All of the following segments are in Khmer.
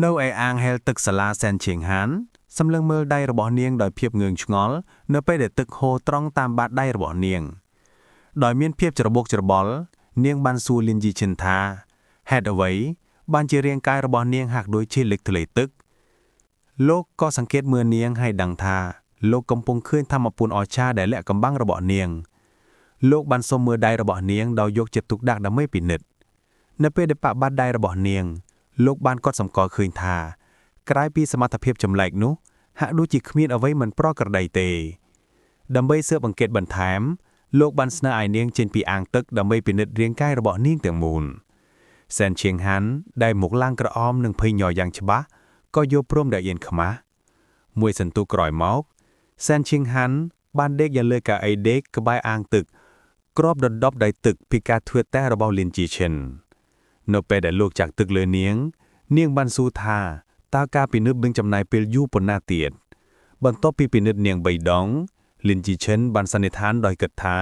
នៅឯអាងហែលទឹកសាលាសែនឈៀងហានសម្លឹងមើលដៃរបស់នាងដោយភាពងឿងឆ្ងល់នៅពេលដែលទឹកហូរត្រង់តាមបាតដៃរបស់នាងដោយមានភាពច្របូកច្របល់នាងបានសួរលីនជីឈិនថាហេតុអ្វីបានជារាងកាយរបស់នាងហាក់ដូចជាលិចទលេទឹកលោកក៏សង្កេតមើលនាងហើយដឹងថាលោកកំពុងឃើញធម្មពលអស្ចារ្យដែលលាក់កំបាំងរបស់នាងលោកបានសុំមើលដៃរបស់នាងដោយយកចិត្តទុកដាក់ដើម្បីពិនិត្យនៅពេលដែលប៉ាបាត់ដៃរបស់នាងលោកបានកត់សម្គាល់ឃើញថាក្រៅពីសមត្ថភាពចម្លែកនោះហាក់ដូចជាគ្មានអ្វីមិនប្រក្រតីទេដើម្បីស៊ើបអង្កេតបន្ថែមលោកបានស្នើឲ្យនាងចេញពីអាងទឹកដើម្បីពិនិត្យរាងកាយរបស់នាងទាំងមូលសែនឈៀងហានដែលមុខឡើងក្រអមនិងភ័យញ័រយ៉ាងច្បាស់ក៏យល់ព្រមដែលអៀនខ្មាស់មួយសន្ទុះក្រោយមកសែនឈៀងហានបានដេកយ៉ាងលើកៅអីដេកក្បែរអាងទឹកគ្របដណ្ដប់ដោយទឹកពីការធ្វើតែរបស់លីនជីឈិននៅពេលដែលលោកចាក់ទឹកលើនាងបានសួរថាតើការពិនិត្យនឹងចំណាយពេលយូរប៉ុណ្ណាទៀតបន្ទាប់ពីពិនិត្យនាង3ដងលីនជីឈិនបានសន្និដ្ឋានដោយគិតថា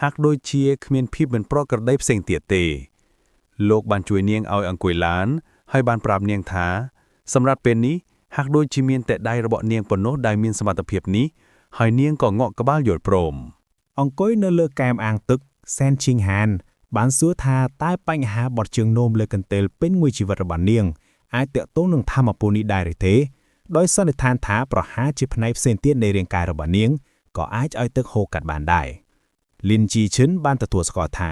ហាក់ដូចជាគ្មានភាពមិនប្រក្រតីផ្សេងទៀតទេលោកបានជួយនាងឲ្យអង្គុយឡានហើយបានប្រាប់នាងថាសម្រាប់ពេលនេះហាក់ដូចជាមានតែដៃរបស់នាងប៉ុណ្ណោះដែលមានសមត្ថភាពនេះហើយនាងក៏ងក់ក្បាលយល់ព្រមអង្គុយនៅលើកែមអាងទឹកសែនឈៀងហានបានសួរថាតើបញ្ហាបត់ជើងនោមលើកន្ទេលពេញមួយជីវិតរបស់នាងអាចទាក់ទងនឹងធម្មពលនេះដែរឬទេដោយសន្និដ្ឋានថាប្រហែលជាផ្នែកផ្សេងទៀតនៃរាងកាយរបស់នាងក៏អាចឲ្យទឹកហូរកាត់បានដែរលីនជីឈិនបានទទួលស្គាល់ថា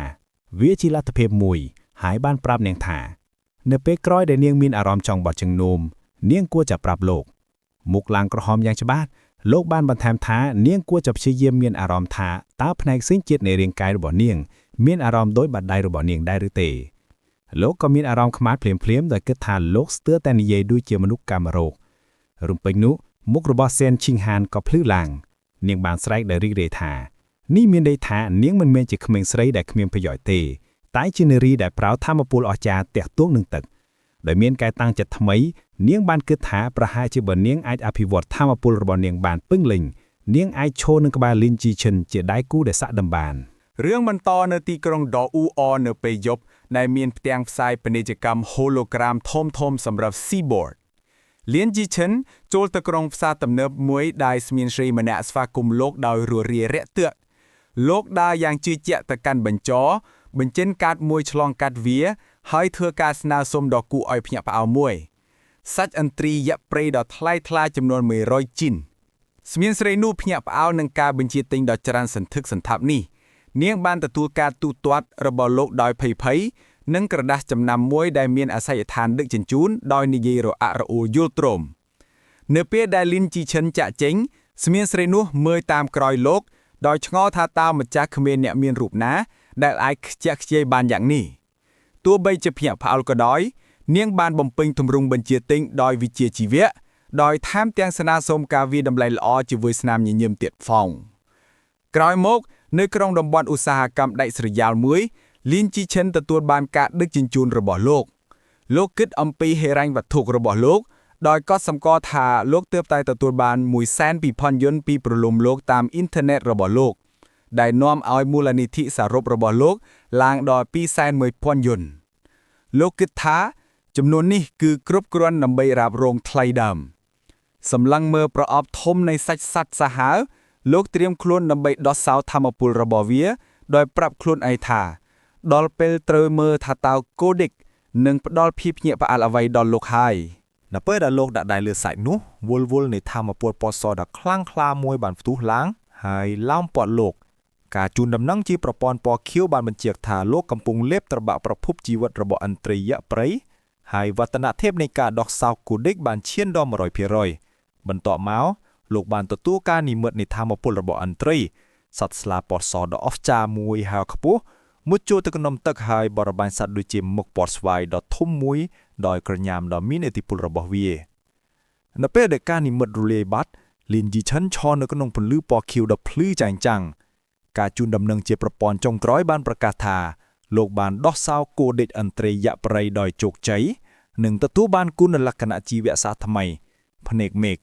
វាជាលទ្ធភាពមួយហើយបានប្រាប់នាងថានៅពេលក្រោយដែលនាងមានអារម្មណ៍ចង់បត់ជើងនោមនាងគួរจะប្រាប់លោកមុខឡើងក្រហមយ៉ាងច្បាស់លោកបានបន្ថែមថានាងគួរจะព្យាយាមមានអារម្មណ៍ថាតើផ្នែកផ្សេងទៀតនៃរាងកាយរបស់នាងមានអារម្មណ៍ដូចបាតដៃរបស់នាងដែរឬទេលោកក៏មានអារម្មណ៍ខ្មាស់ភ្លាមៗដោយគិតថាលោកស្ទើរតែនិយាយដូចជាមនុស្សកាមរោគរំពេចនោះមុខរបស់សែនឈីងហានក៏ភ្លឺឡើងនាងបានស្រែកដោយរីករាយថានេះមានន័យថានាងមិនមែនជាក្មេងស្រីដែលគ្មានប្រយោជន៍ទេតែជានារីដែលប្រោសធម្មពលអស្ចារ្យទាក់ទងនឹងទឹកដោយមានការតាំងចិត្តថ្មីនាងបានគិតថាប្រហែលជាបើនាងអាចអភិវឌ្ឍធម្មពលរបស់នាងបានពឹងលេញនាងអាចឈរនឹងក្បែរលីនជីឈិនជាដៃគូដែលសាក់ដំបានរឿងបន្តនៅទីក្រុងដអ៊ូអនៅពេលយប់ដែលមានផ្ទាំងផ្សាយពាណិជ្ជកម្ម hologram ធំៗសម្រាប់ Seaboard លៀនជីឈិនចូលទៅក្រុងផ្សារទំនើបមួយដែលស្មានស្រីម្នាក់ស្វាគមន៍លោកដោយរួសរាយរាក់ទាក់លោកដើរយ៉ាងជឿជាក់ទៅកាន់បញ្ចបញ្ចេញកាតមួយឆ្លងកាត់វាហើយធ្វើការស្នើសុំដល់គូឲ្យភ្ញាក់ផ្អើលមួយសាច់អន្ត្រីយៈព្រៃដ៏ថ្លៃថ្លាចំនួន100ជីនស្មានស្រីនោះភ្ញាក់ផ្អើលនឹងការបញ្ជាទិញដ៏ច្រើនសន្ធឹកសន្ធាប់នេះនាងបានទទួលការទូទាត់របស់លោកដោយភ័យនិងក្រដាសចំណាំមួយដែលមានអាសយដ្ឋានដឹកជញ្ជូនដោយនិយាយរអាក់រអួលយល់ទ្រាំនៅពេលដែលលីនជីឈិនចាក់ចេញស្មានស្រីនោះមើលតាមក្រោយលោកដោយឆ្ងល់ថាតើម្ចាស់គ្មានអ្នកមានរូបណាដែលអាចខ្ជះខ្ជាយបានយ៉ាងនេះទោះបីជាភ្ញាក់ផ្អើលក៏ដោយនាងបានបំពេញទម្រង់បញ្ជាទិញដោយវិជ្ជាជីវៈដោយថែមទាំងស្នើសុំការវាតម្លៃល្អជាមួយស្នាមញញឹមទៀតផងក្រោយមកនៅក្នុងតំបន់ឧស្សាហកម្មដាច់ស្រយាលមួយលីនជីឈិនទទួលបានការដឹកជញ្ជូនរបស់លោកគិតអំពីហិរញ្ញវត្ថុរបស់លោកដោយកត់សម្គាល់ថាលោកទើបតែទទួលបាន120,000 យន់ពីប្រលំលោកតាមអ៊ីនធឺណិតរបស់លោកដែលនាំឲ្យមូលនិធិសរុបរបស់លោកឡើងដល់210,000 យន់លោកគិតថាចំនួននេះគឺគ្រប់គ្រាន់ដើម្បីរ៉ាប់រងថ្លៃដើមសម្លឹងមើលប្រអប់ធំនៃសាច់សត្វសាហាវលោកត្រៀមខ្លួនដើម្បីដោះសោធម្មពលរបស់វាដោយប្រាប់ខ្លួនឯងថាដល់ពេលត្រូវមើលថាតើកូដិកនឹងផ្ដល់ភាពភ្ញាក់ផ្អើលអ្វីដល់លោកហើយនៅពេលដែលលោកដាក់ដៃលើសាច់នោះវល់នៃធម្មពលពណ៌សដ៏ខ្លាំងក្លាមួយបានផ្ទុះឡើងហើយឡោមព័ទ្ធលោកការជូនដំណឹងជាប្រព័ន្ធពណ៌ខៀវបានបញ្ជាក់ថាលោកកំពុងលេបត្របាក់ប្រភពជីវិតរបស់ឥន្ទ្រីយៈព្រៃហើយវឌ្ឍនភាពនៃការដោះសោកូដិកបានឈានដល់ 100% បន្ទាប់មកលោកបានទទួលការនិមិត្តនៃធម្មពលរបស់ឥន្ទ្រីសត្វស្លាពណ៌សដ៏អស្ចារ្យមួយហើរខ្ពស់មុជចូលទៅក្នុងទឹកហើយបរបាញ់សត្វដូចជាមុខពណ៌ស្វាយដ៏ធំមួយដោយក្រញាំដ៏មានឥទ្ធិពលរបស់វានៅពេលដែលការនិមិត្តរលាយបាត់លីនជីឈិនឈរនៅក្នុងពន្លឺពណ៌ខៀវដ៏ភ្លឺចែងចាំងការជូនដំណឹងជាប្រព័ន្ធចុងក្រោយបានប្រកាសថាលោកបានដោះសោកូដិកឥន្ទ្រីយៈព្រៃដោយជោគជ័យនិងទទួលបានគុណលក្ខណៈជីវសាស្ត្រថ្មីភ្នែកមេឃ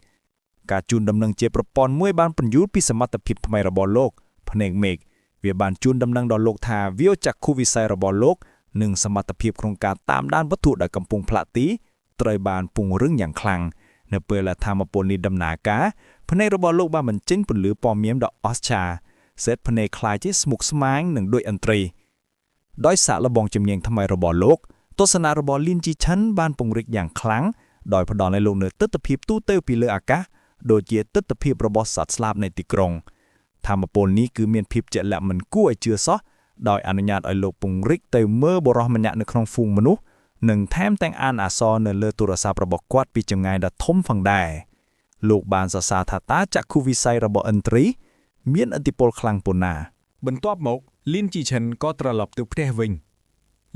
ការជូនដំណឹងជាប្រព័ន្ធមួយបានពន្យល់ពីសមត្ថភាពថ្មីរបស់លោកភ្នែកមេឃវាបានជូនដំណឹងដល់លោកថាវាចក្ខុវិស័យរបស់លោកនិងសមត្ថភាពក្នុងការតាមដានវត្ថុដែលកំពុងផ្លាស់ទី ត្រូវបានពង្រឹងយ៉ាងខ្លាំងនៅពេលដែលធម្មពលនេះដំណើរការភ្នែករបស់លោកបានបញ្ចេញពន្លឺពណ៌មាសដ៏អស្ចារ្យសេតភ្នែកខ្លាយជាស្មុគស្មាញនិងដូចឥន្ទ្រីដោយសារលបងជំនាញថ្មីរបស់លោកទស្សនៈរបស់លីនជីឆិនបានពង្រីកយ៉ាងខ្លាំងដោយផ្ដល់ឲ្យលោកនូវទស្សនវិជ្ជាទូទៅពីលើអាកាសដូចជាទស្សនវិជ្ជារបស់សត្វស្លាបនៃទីក្រុងធម្មពលនេះគឺមានភាពជាក់លាក់មិនគួរឲ្យជឿសោះដោយអនុញ្ញាតឲ្យលោកពង្រីកទៅមើលបរិសម្នាក់នៅក្នុងហ្វូងមនុស្សនិងថែមទាំងអានអក្សរនៅលើទូរស័ព្ទរបស់គាត់ពីចម្ងាយដ៏ធំផងដែរលោកបានសរសើរថាតើចក្ខុវិស័យរបស់ឥន្ទ្រីមានឥទ្ធិពលខ្លាំងប៉ុណ្ណាបន្ទាប់មកលីនជីឆិនក៏ត្រឡប់ទៅផ្ទះវិញ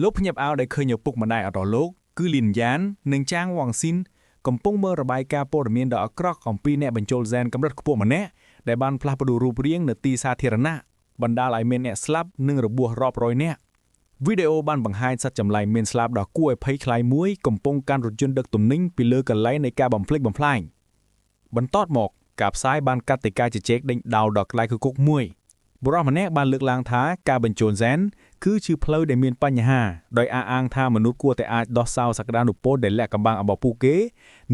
លោកភ្ញាក់ផ្អើលដែលឃើញឪពុកម្ដាយរបស់លោកគឺលីនយ៉ាននិងចាងវ៉ាងស៊ីនកំពុងមើលរបាយការណ៍ព័ត៌មានដ៏អាក្រក់អំពីអ្នកបញ្ចូលហ្សែនកម្រិតខ្ពស់ម្នាក់ដែលបានផ្លាស់ប្ដូររូបរាងនៅទីសាធារណៈបណ្ដាលឲ្យមានអ្នកស្លាប់និងរបួសរាប់រយនាក់វីដេអូបានបង្ហាញសត្វចម្លែកមានស្លាបដ៏គួរឲ្យភ័យខ្លាចមួយកំពុងកាន់រថយន្តដឹកទំនិញពីលើកន្លែងនៃការបំផ្លិចបំផ្លាញបន្ទាប់មកការផ្សាយបានកាត់ទៅការជជែកដេញដោលដ៏ក្លាយគុកមួយបុរសម្នាក់បានលើកឡើងថាការបញ្ចូលហ្សែនគឺជាផ្លូវដែលមានបញ្ហាដោយអះអាងថាមនុស្សគួរតែអាចដោះសោសក្តានុពលដែលលាក់កំបាំងរបស់ពួកគេ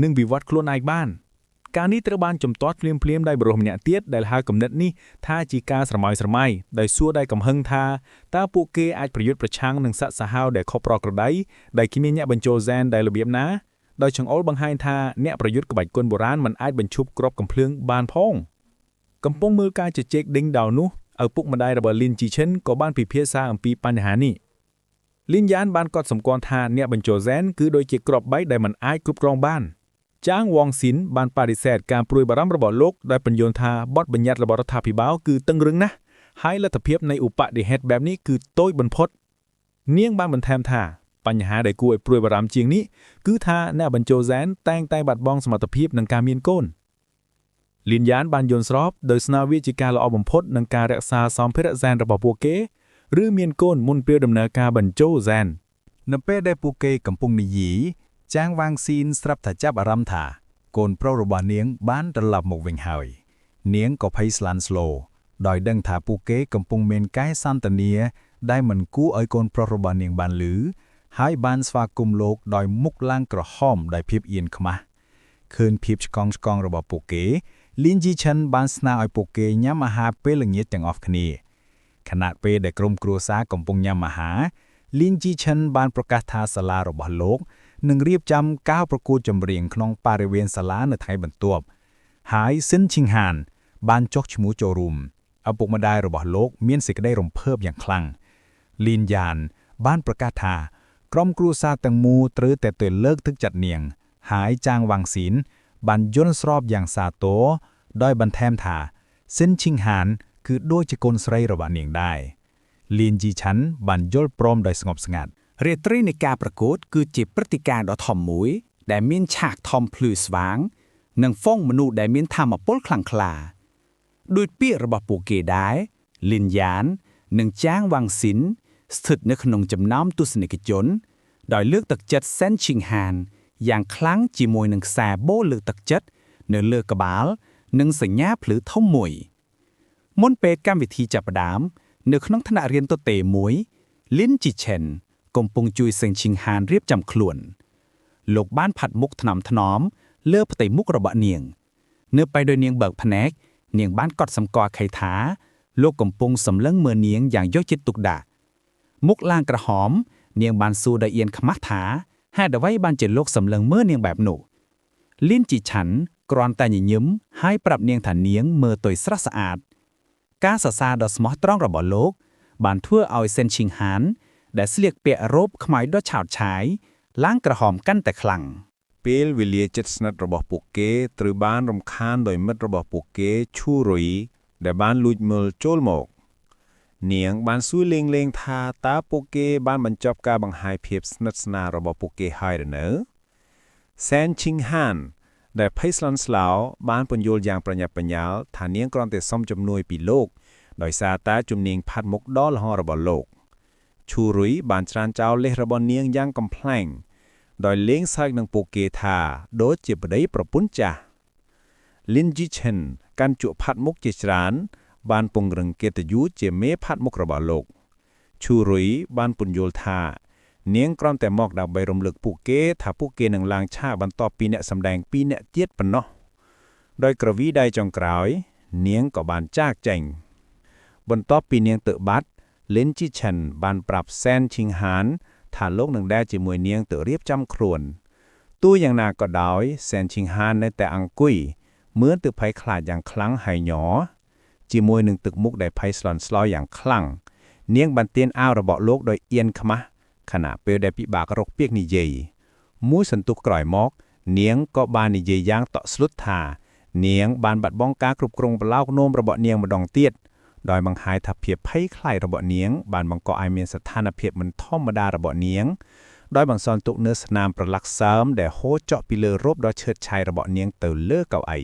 និងវិវត្តខ្លួនឯងបានការនេះត្រូវបានជំទាត់ភ្លាមៗដោយបុរសម្នាក់ទៀតដែលហៅគំនិតនេះថាជាការស្រមោលស្រមៃដោយសួរដោយកំហឹងថាតើពួកគេអាចប្រយុទ្ធប្រឆាំងនឹងសត្វសាហាវដែលខុសប្រក្រតីដែលគ្មានអ្នកបញ្ចូលហ្សែនដែលរបៀបណាដោយចង្អុលបង្ហាញថាអ្នកប្រយុទ្ធក្បាច់គុនបុរាណមិនអាចបញ្ឈប់គ្រាប់កំភ្លើងបានផងកំពុងមើលការជជែកដេញដោលនោះឪពុកម្ដាយរបស់លីនជីឈិនក៏បានពិភាក្សាអំពីបញ្ហានេះលីនយ៉ានបានកត់សម្គាល់ថាអ្នកបញ្ចូលហ្សែនគឺដូចជាគ្រាប់បែកដែលមិនអាចគ្រប់គ្រងបានចាងវ៉ងស៊ីនបានបដិសេធការព្រួយបារម្ភរបស់លោកដោយបញ្យល់ថាបទបញ្ញត្តិរបស់រដ្ឋាភិបាលគឺតឹងរឹងណាស់ហើយលទ្ធភាពនៃឧបទ្ទិហេតុបែបនេះគឺតូចបំផុតនាងបានបន្ថែមថាបញ្ហាដែលគួរឲ្យព្រួយបារម្ភជាងនេះគឺថាអ្នកបញ្ចូលហ្សែនតែងតែបាត់បង់សមត្ថភាពក្នុងការមានកូនលីនយ៉ានបានយល់ស្របដោយស្នើវាជាការល្អបំផុតនឹងការរក្សាសម្ភារៈហ្សែនរបស់ពួកគេឬមានកូនមុនពេលដំណើរការបញ្ចូលហ្សែននៅពេលដែលពួកគេកំពុងនិយាយចាងវ៉ាងស៊ីនស្រាប់តែចាប់អារម្មណ៍ថាកូនប្រុសរបស់នាងបានត្រឡប់មកវិញហើយនាងក៏ភ័យស្លាន់ស្លោដោយដឹងថាពួកគេកំពុងមានកាយសន្ទនាដែលមិនគួរឲ្យកូនប្រុសរបស់នាងបានឮហើយបានស្វាគមន៍លោកដោយមុខឡើងក្រហមដោយភាពអៀនខ្មាស់ឃើញភាពឆ្កង់ឆ្កង់របស់ពួកគេលីនជីឆិនបានស្នើឲ្យពួកគេញ៉ាំអាហារពេលល្ងាចទាំងអស់គ្នាខណៈពេលដែលក្រុមគ្រួសារកំពុងញ៉ាំអាហារលីនជីឆិនបានប្រកាសថាសាលារបស់លោកនឹងរៀបចំការប្រកួតចម្រៀងក្នុងបរិវេណសាលានៅថ្ងៃបន្ទាប់ហើយស៊ិនឈីងហានបានចុះឈ្មោះចូលរួមឪពុកម្ដាយរបស់លោកមានសេចក្តីរំភើបយ៉ាងខ្លាំងលីនយ៉ានបានប្រកាសថាក្រុមគ្រួសារទាំងមូលត្រូវតែទៅលើកទឹកចិត្តនាងហើយចាងវ៉ាងស៊ីនបានយល់ស្របយ៉ាងសាទរដោយបន្ថែមថាស៊ិនឈីងហានគឺដូចជាកូនស្រីរបស់នាងដែរលីនជីឆាន់បានយល់ព្រមដោយស្ងប់ស្ងាត់រាត្រីនៃការប្រកួតគឺជាព្រឹត្តិការណ៍ដ៏ធំមួយដែលមានឆាកធំភ្លឺស្វាងនិងហ្វុងមនុស្សដែលមានថាមពលខ្លាំងក្លាដោយពាក្យរបស់ពួកគេដែរលីនយ៉ាននិងចាងវ៉ាងស៊ីនស្ថិតនៅក្នុងចំណោមទស្សនិកជនដោយលើកទឹកចិត្តស៊ិនឈីងហានយ៉ាងខ្លាំងជាមួយនឹងខ្សែបូលើកទឹកចិត្តនៅលើក្បាលនិងសញ្ញាភ្លឺធំមួយមុនពេលកម្មវិធីចាប់ផ្ដើមនៅក្នុងថ្នាក់រៀនទទេមួយលីនជីឆិនកំពុងជួយស៊ិនឈីងហានរៀបចំខ្លួនលោកបានផាត់មុខថ្នមថ្នមលើផ្ទៃមុខរបស់នាងនៅពេលដោយនាងបើកភ្នែកនាងបានកត់សម្គាល់ខៃថាលោកកំពុងសម្លឹងមើលនាងយ៉ាងយកចិត្តទុកដាក់មុខឡើងក្រហមនាងបានសួរដោយអៀនខ្មាស់ថាហេតុអ្វីបានជាលោកសម្លឹងមើលនាងបែបនោះលីនជីឆាន់គ្រាន់តែញញឹមហើយប្រាប់នាងថានាងមើលទៅស្រស់ស្អាតការសរសើរដ៏ស្មោះត្រង់របស់លោកបានធ្វើឲ្យស៊ិនឈីងហានដែលស្លៀកពាក់រ៉ូបខ្មៅដ៏ឆើតឆាយឡើងក្រហមកាន់តែខ្លាំងពេលវេលាជិតស្និទ្ធរបស់ពួកគេត្រូវបានរំខានដោយមិត្តរបស់ពួកគេឈូរុយដែលបានលួចមើលចូលមកនាងបានសួរលេងៗថាតើពួកគេបានបញ្ចប់ការបង្ហាញភាពស្និទ្ធស្នាលរបស់ពួកគេហើយឬនៅស៊ែនឈីងហានដែលភ័យស្លន់ស្លោបានពន្យល់យ៉ាងប្រញាប់ប្រញាល់ថានាងគ្រាន់តែសុំជំនួយពីលោកដោយសារតែជំនាញផាត់មុខដ៏ល្អរបស់លោកឈូរុយបានច្រានចោលលេសរបស់នាងយ៉ាងកំប្លែងដោយលេងសើចនឹងពួកគេថាដូចជាប្តីប្រពន្ធចាស់លីនជីឆិនកាន់ជក់ផាត់មុខជាច្រើនបានពង្រឹងកិត្តិយសជាមេផាត់មុខរបស់លោកឈូរុយបានពន្យល់ថា នាងគ្រាន់តែមកដើម្បីរំលឹកពួកគេថាពួកគេនឹងឡើងឆាកបន្ទាប់ពីអ្នកសម្ដែង2នាក់ទៀតប៉ុណ្ណោះដោយក្រវីដៃចុងក្រោយនាងក៏បានចាកចេញបន្ទាប់ពីនាងទៅបាត់លិនជីឆិនបានប្រាប់សែនឈីងហានថាលោកនឹងដើរជាមួយនាងទៅរៀបចំខ្លួនទោះយ៉ាងណាក៏ដោយសែនឈីងហាននៅតែអង្គុយមើលទៅភ័យខ្លាចយ៉ាងខ្លាំងហើយញ័រជាមួយនឹងទឹកមុខដែលភ័យស្លន់ស្លោយ៉ាងខ្លាំងនាងបានទានអាវរបស់លោកដោយអៀនខ្មាស់ខណៈពេលដែលពិបាករកពាក្យនិយាយមួយសន្ទុះក្រោយមកនាងក៏បាននិយាយយ៉ាងតក់ស្លុតថានាងបានបាត់បង់ការគ្រប់គ្រងបឡោកនោមរបស់នាងម្ដងទៀតដោយបង្ហាញថាភាពភ័យខ្លាចរបស់នាងបានបង្កឲ្យមានស្ថានភាពមិនធម្មតារបស់នាងដោយបន្សល់ទុកនូវស្នាមប្រឡាក់សើមដែលហូរចុះពីលើរ៉ូបដ៏ឆើតឆាយរបស់នាងទៅលើកៅអី